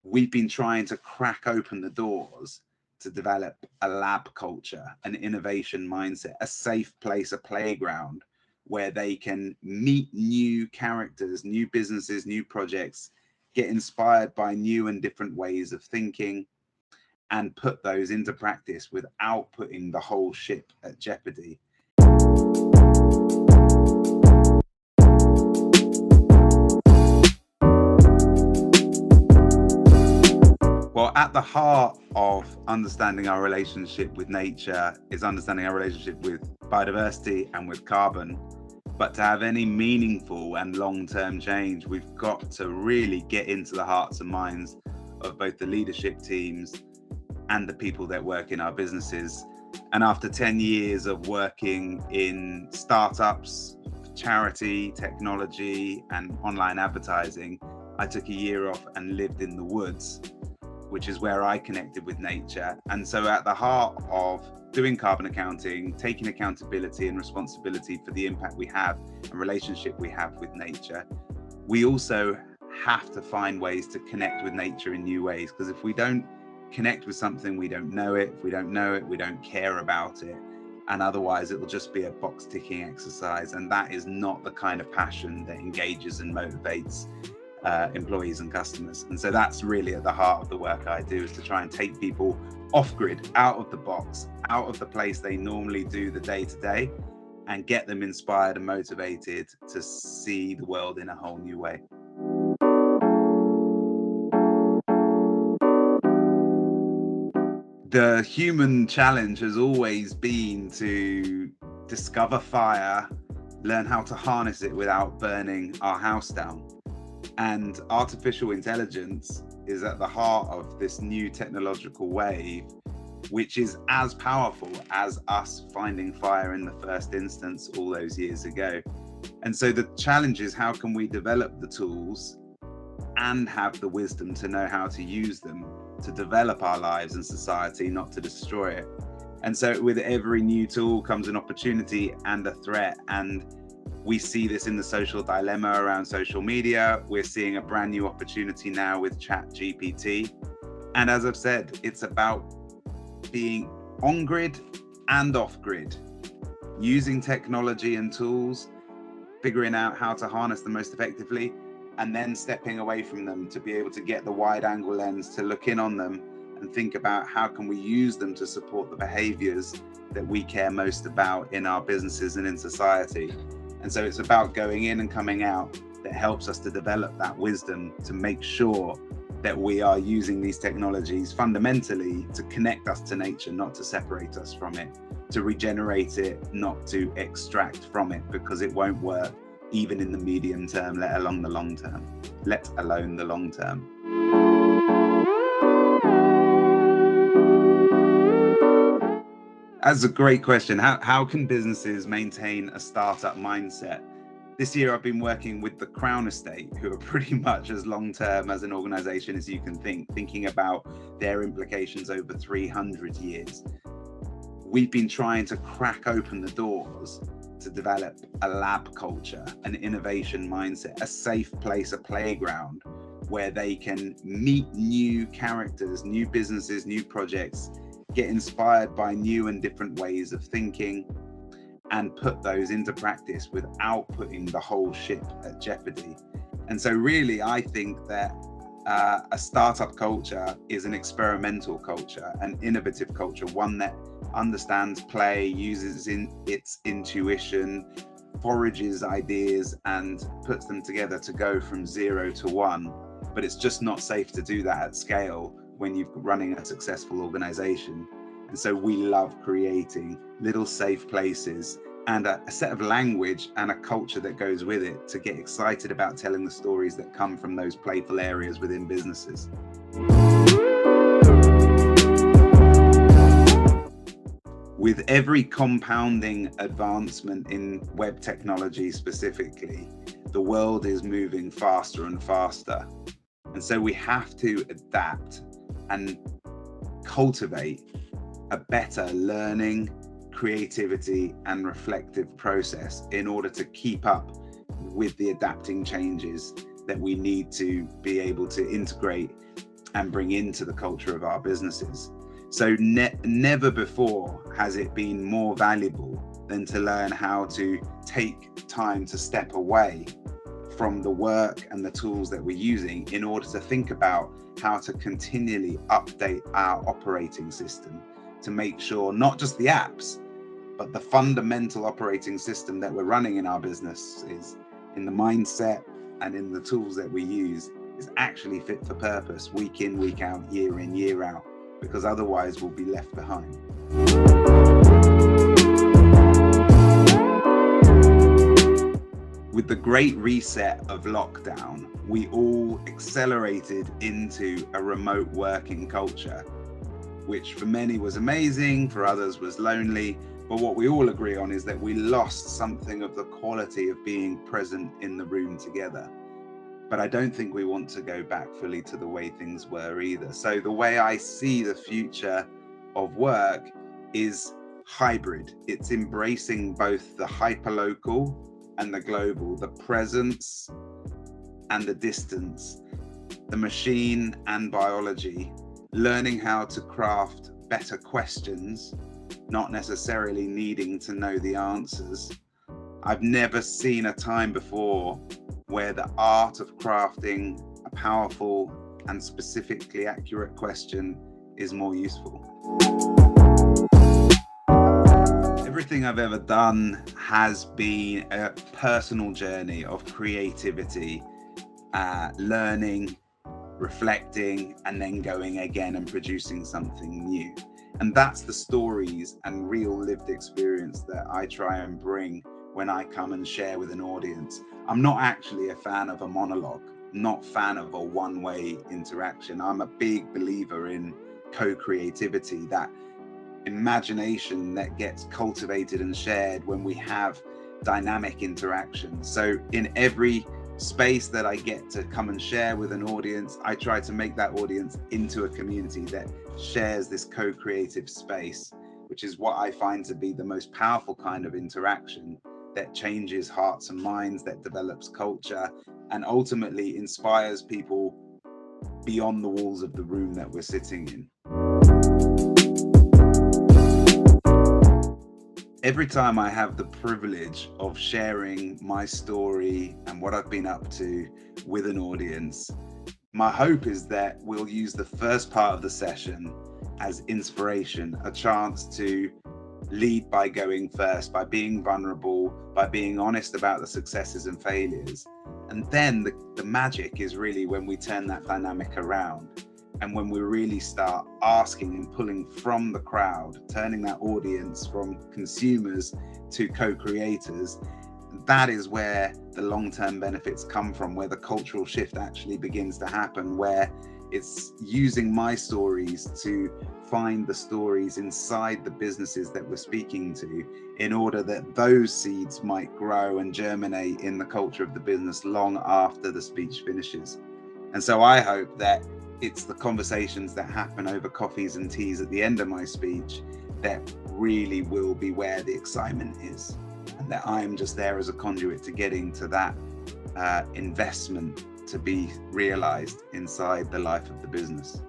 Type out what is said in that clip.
we've been trying to crack open the doors to develop a lab culture, an innovation mindset, a safe place, a playground where they can meet new characters, new businesses, new projects, get inspired by new and different ways of thinking, and put those into practice without putting the whole ship at jeopardy. Well, at the heart of understanding our relationship with nature is understanding our relationship with biodiversity and with carbon. But to have any meaningful and long-term change, we've got to really get into the hearts and minds of both the leadership teams and the people that work in our businesses. And after 10 years of working in startups, charity, technology, and online advertising, I took a year off and lived in the woods, which is where I connected with nature. And so at the heart of doing carbon accounting, taking accountability and responsibility for the impact we have and relationship we have with nature, we also have to find ways to connect with nature in new ways. Because if we don't connect with something, we don't know it. If we don't know it, we don't care about it. And otherwise it will just be a box ticking exercise. And that is not the kind of passion that engages and motivates employees and customers. And so that's really at the heart of the work I do, is to try and take people off grid, out of the box, out of the place they normally do the day to day, and get them inspired and motivated to see the world in a whole new way. The human challenge has always been to discover fire, learn how to harness it without burning our house down. And artificial intelligence is at the heart of this new technological wave, which is as powerful as us finding fire in the first instance all those years ago. And so the challenge is, how can we develop the tools and have the wisdom to know how to use them to develop our lives and society, not to destroy it. And so with every new tool comes an opportunity and a threat. And we see this in the social dilemma around social media. We're seeing a brand new opportunity now with ChatGPT. And as I've said, it's about being on grid and off grid, using technology and tools, figuring out how to harness them most effectively, and then stepping away from them to be able to get the wide angle lens to look in on them and think about how can we use them to support the behaviors that we care most about in our businesses and in society. And so it's about going in and coming out that helps us to develop that wisdom to make sure that we are using these technologies fundamentally to connect us to nature, not to separate us from it, to regenerate it, not to extract from it, because it won't work even in the medium term, let alone the long term. That's a great question. How can businesses maintain a startup mindset? This year I've been working with the Crown Estate, who are pretty much as long-term as an organization as you can thinking about their implications over 300 years. We've been trying to crack open the doors to develop a lab culture, an innovation mindset, a safe place, a playground where they can meet new characters, new businesses, new projects, get inspired by new and different ways of thinking, and put those into practice without putting the whole ship at jeopardy. And so really, I think that a startup culture is an experimental culture, an innovative culture, one that understands play, uses its intuition, forages ideas and puts them together to go from 0 to 1. But it's just not safe to do that at scale when you're running a successful organization. And so we love creating little safe places and a set of language and a culture that goes with it to get excited about telling the stories that come from those playful areas within businesses. With every compounding advancement in web technology specifically, the world is moving faster and faster. And so we have to adapt and cultivate a better learning, creativity and reflective process in order to keep up with the adapting changes that we need to be able to integrate and bring into the culture of our businesses. So never before has it been more valuable than to learn how to take time to step away from the work and the tools that we're using in order to think about how to continually update our operating system to make sure not just the apps, but the fundamental operating system that we're running in our business is in the mindset and in the tools that we use is actually fit for purpose week in, week out, year in, year out, because otherwise we'll be left behind. With the great reset of lockdown, we all accelerated into a remote working culture, which for many was amazing, for others was lonely. But what we all agree on is that we lost something of the quality of being present in the room together. But I don't think we want to go back fully to the way things were either. So the way I see the future of work is hybrid. It's embracing both the hyperlocal and the global, the presence and the distance, the machine and biology, learning how to craft better questions, not necessarily needing to know the answers. I've never seen a time before where the art of crafting a powerful and specifically accurate question is more useful. Everything I've ever done has been a personal journey of creativity, learning, reflecting, and then going again and producing something new. And that's the stories and real lived experience that I try and bring when I come and share with an audience. I'm not actually a fan of a monologue, not fan of a one-way interaction. I'm a big believer in co-creativity, that imagination that gets cultivated and shared when we have dynamic interaction. So in every space that I get to come and share with an audience, I try to make that audience into a community that shares this co-creative space, which is what I find to be the most powerful kind of interaction that changes hearts and minds, that develops culture, and ultimately inspires people beyond the walls of the room that we're sitting in. Every time I have the privilege of sharing my story and what I've been up to with an audience, my hope is that we'll use the first part of the session as inspiration, a chance to lead by going first, by being vulnerable, by being honest about the successes and failures. And then the magic is really when we turn that dynamic around and when we really start asking and pulling from the crowd, turning that audience from consumers to co-creators. That is where the long-term benefits come from, where the cultural shift actually begins to happen, where it's using my stories to find the stories inside the businesses that we're speaking to in order that those seeds might grow and germinate in the culture of the business long after the speech finishes. And so I hope that it's the conversations that happen over coffees and teas at the end of my speech that really will be where the excitement is, and that I'm just there as a conduit to getting to that investment to be realized inside the life of the business.